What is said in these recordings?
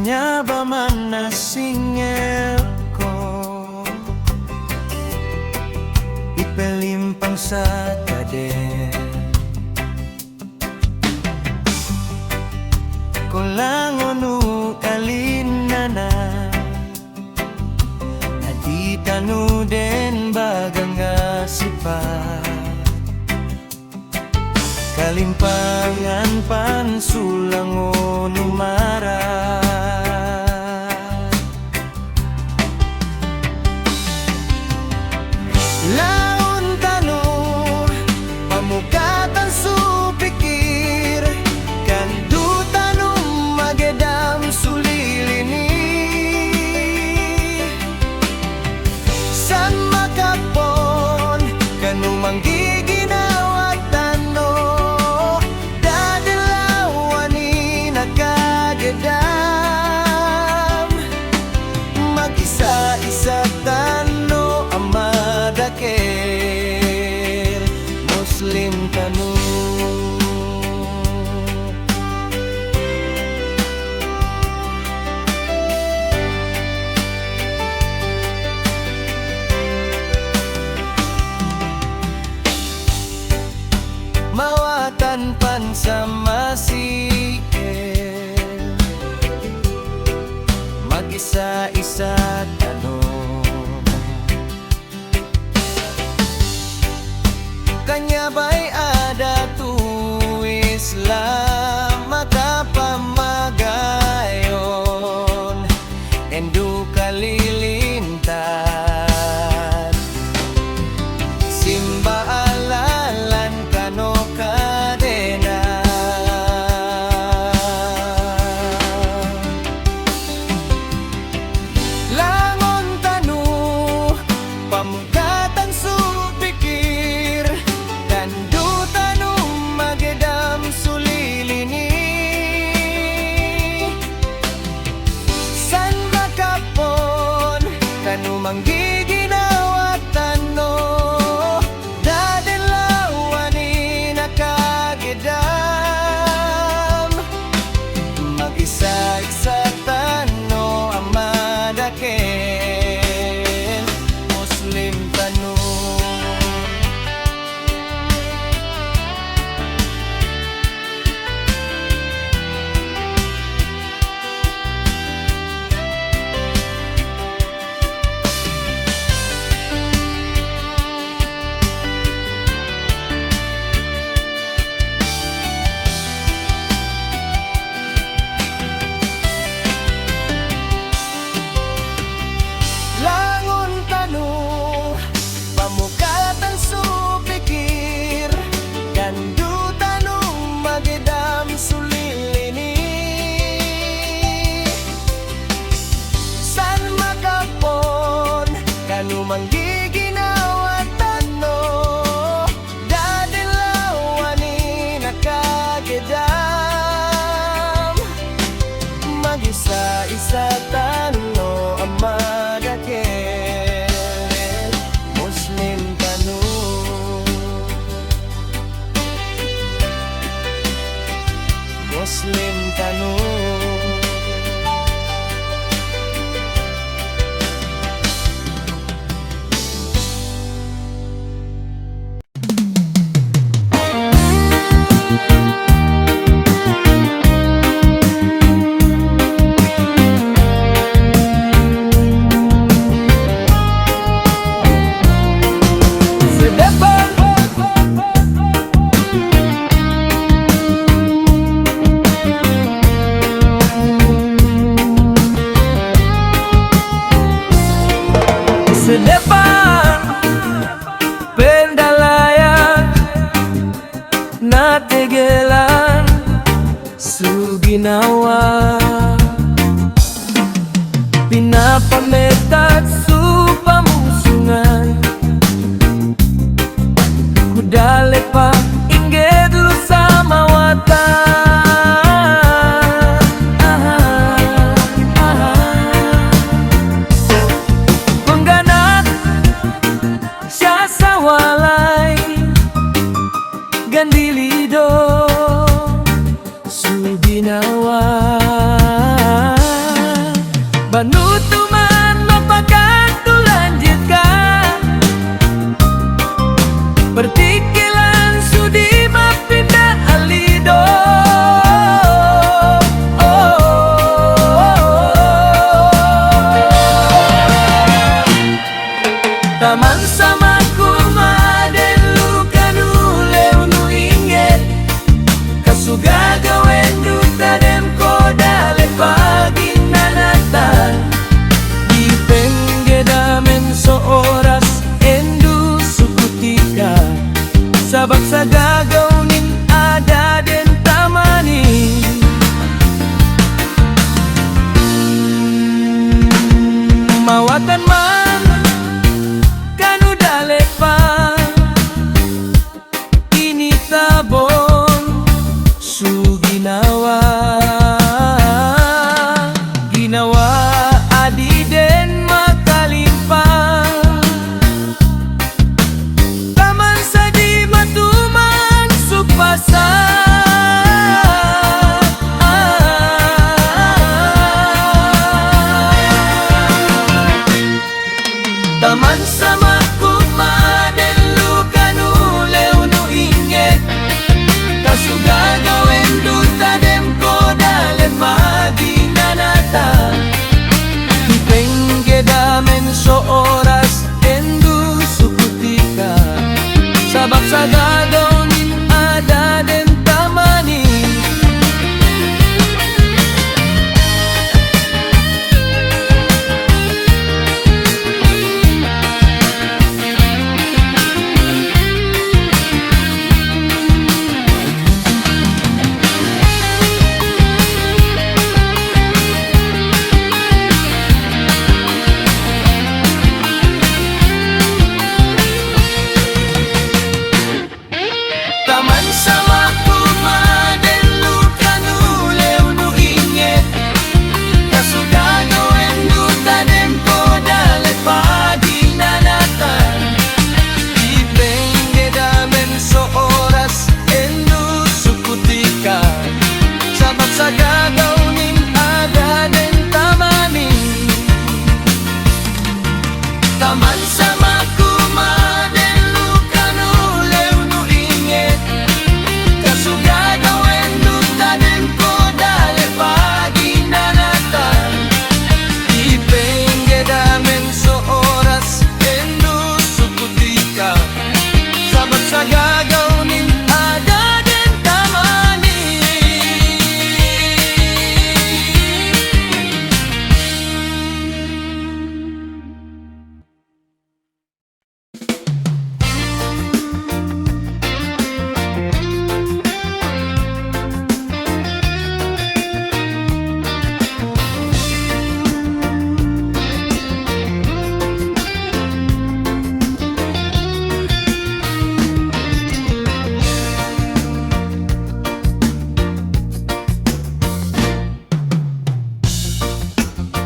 Kanya ba man na singil ko ipelimpang sa taden Kulangon o kalinana Naditanu den bagang asipa Kalimpangan pansulang o numara Laon tanu pamukatan supikir Kandu tanu magedam sulilini San makapon kanu manggiginawa tanu Dadalawani nakagedam Mag-isa-isa tanu amadakil Muslim tanu Mawatan pan sa masikil Mag-isa-isa tanong Kanya ba'y ada tu Islam makapamagayon Endu kalilintan Simba alalan kano kadena Langon tanu pamugatan supikir Kandu tanu magedam sulilini San makapon kanu manggiginawa tanu Dadalawani nakagedam Mag-isa-isa tanu amadakil Muslim tanu Langon tanu pamukatan supikir Kandu tanu magedam sulilini San makapon kanu manggiginawa tanu Dadalawani nakagedam Mag-isa-isa tanu amadakil Muslim tanu Muslim tanu Sedepan pendalayan nategelan suginawa pinapametat supamusungan kudale pa inggit lu sama watan walay gandilido suginawa sabab sa gagawin ada din tamani. Mawatan man kanu dale pa initabon su ginawa adi den makalimpang taman sa di matuman supasa. Taman sa makumaden lukanu lew no inget kasu gagawin duta dem ko dale madinanata damen so oras endu sukutika sabab sa gagawin ada den tamani. Taman sa makumaden lukanu lew no inget kasu gagawin duta dem ko dale paginanatan ipengge damen so oras endu sukutika sabab sa gagawin ada den tamani.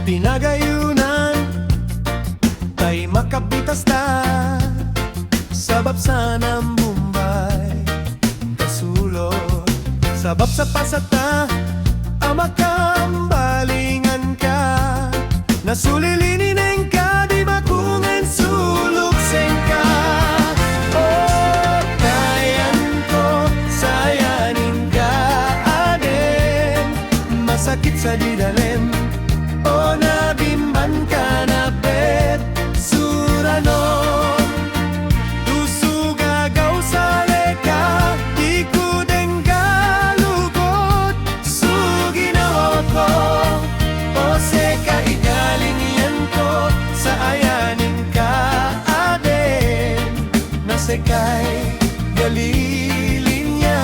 Pinagayunan tay makapitas ta sabab sa Nambumbay kasulod sabab sa pasata amakambalingan ka nasulilinin ang ka di makungan sulok sengka. Oh kayan ko sayanin ka aden masakit sa didalem o nabimban ka na pet suranon tusugagaw sa leka di ko den galugod su ginawa ko o seka igaling yan ko sa ayanin ka aden na sekay galilin niya.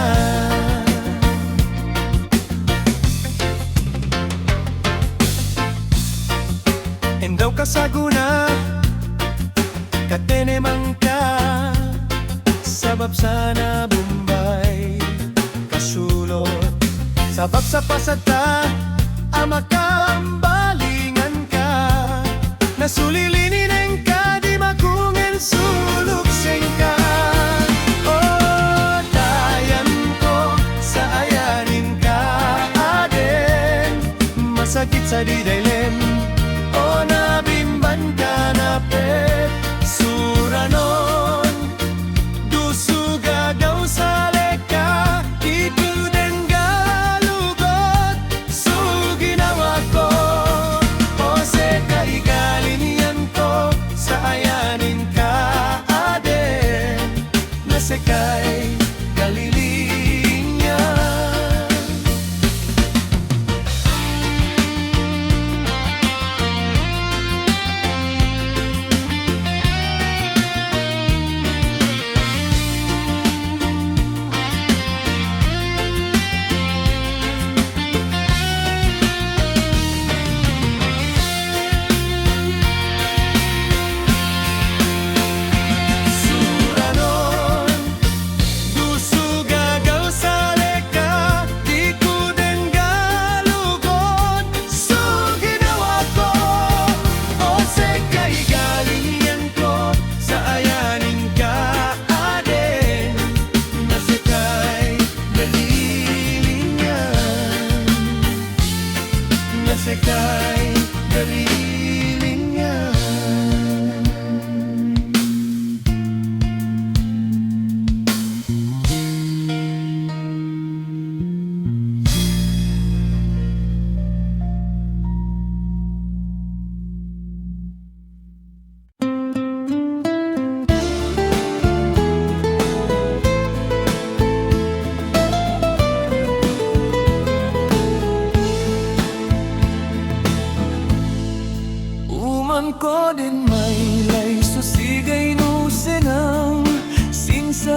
Endaw kasaguna katenemang ka sabab sa Nambumbay kasulod sabab sa pasata amakambalingan ka nasulilinin ang ka di makungan sulok sengka. Oh dayan ko sa ayanin ka aden masakit sa didaylem o nabimban ka na pet suranon dusugagaw sa leka di ko den galugod su ginawa ko o seka igalinian ko sa ayanin ka aden na sekay galilinya.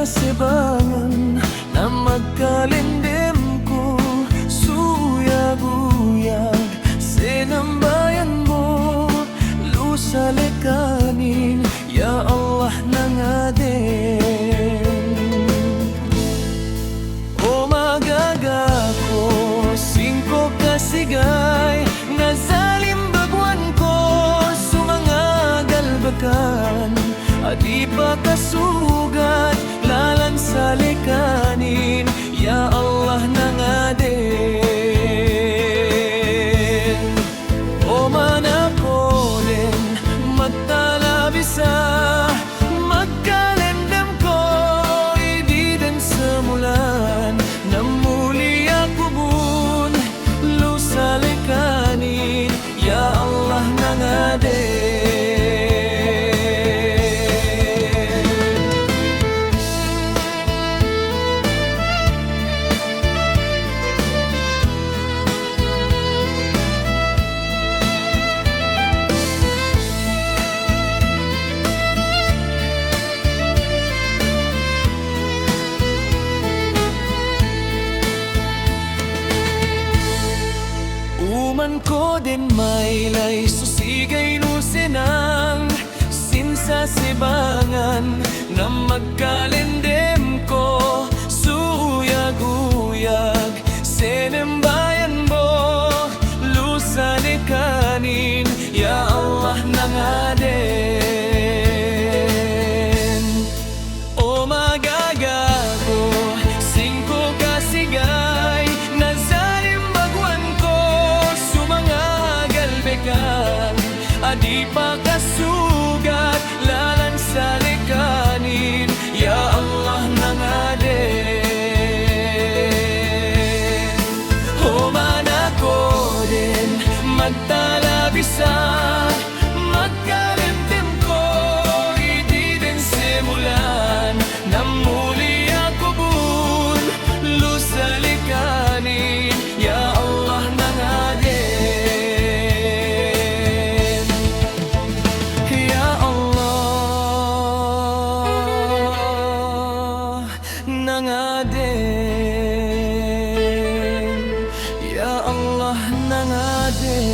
sibangan na magkalindem ko, suyag-uyag sinambayan mo, lusalikanin ya Allah nangaden. O magagago singko kasigay nga zalimbagwan ko, sumangagalbakan adi pa kasugat lalan sa likanin ya Allah nangaden. O manakolen magtalabisa magkalendam ko, idi din semulan namuli ako bun, lusalikanin ya Allah nangaden. Uman ko din maylay susigay no sinang sinsa sibangan na magkalendem ko, suyag-uyag sinembayan mo, lusalikanin ya Allah nangaden. O magagago singko kasigay na zalimbagwan ko, sumangagalbekan adi pa kasugat lalan sa likanin ya Allah nangaden. O manako din magtalabisa magkalendem ko, idi din simulan namuli ako bun, lusalikanin ya Allah nangaden. Ya Allah nangaden, ya Allah nangaden.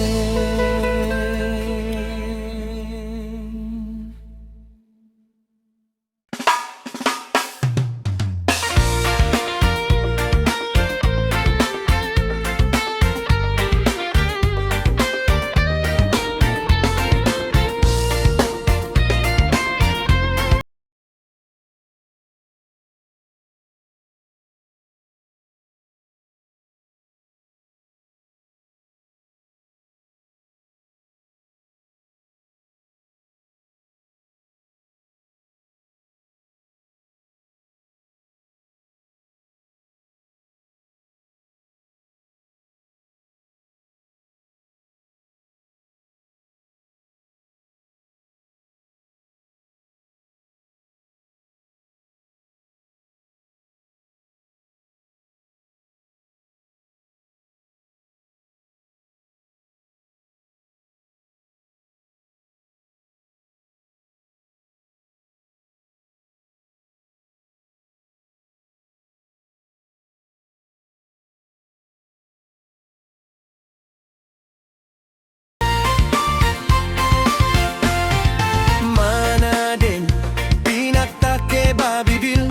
Mana din pinagtake babibil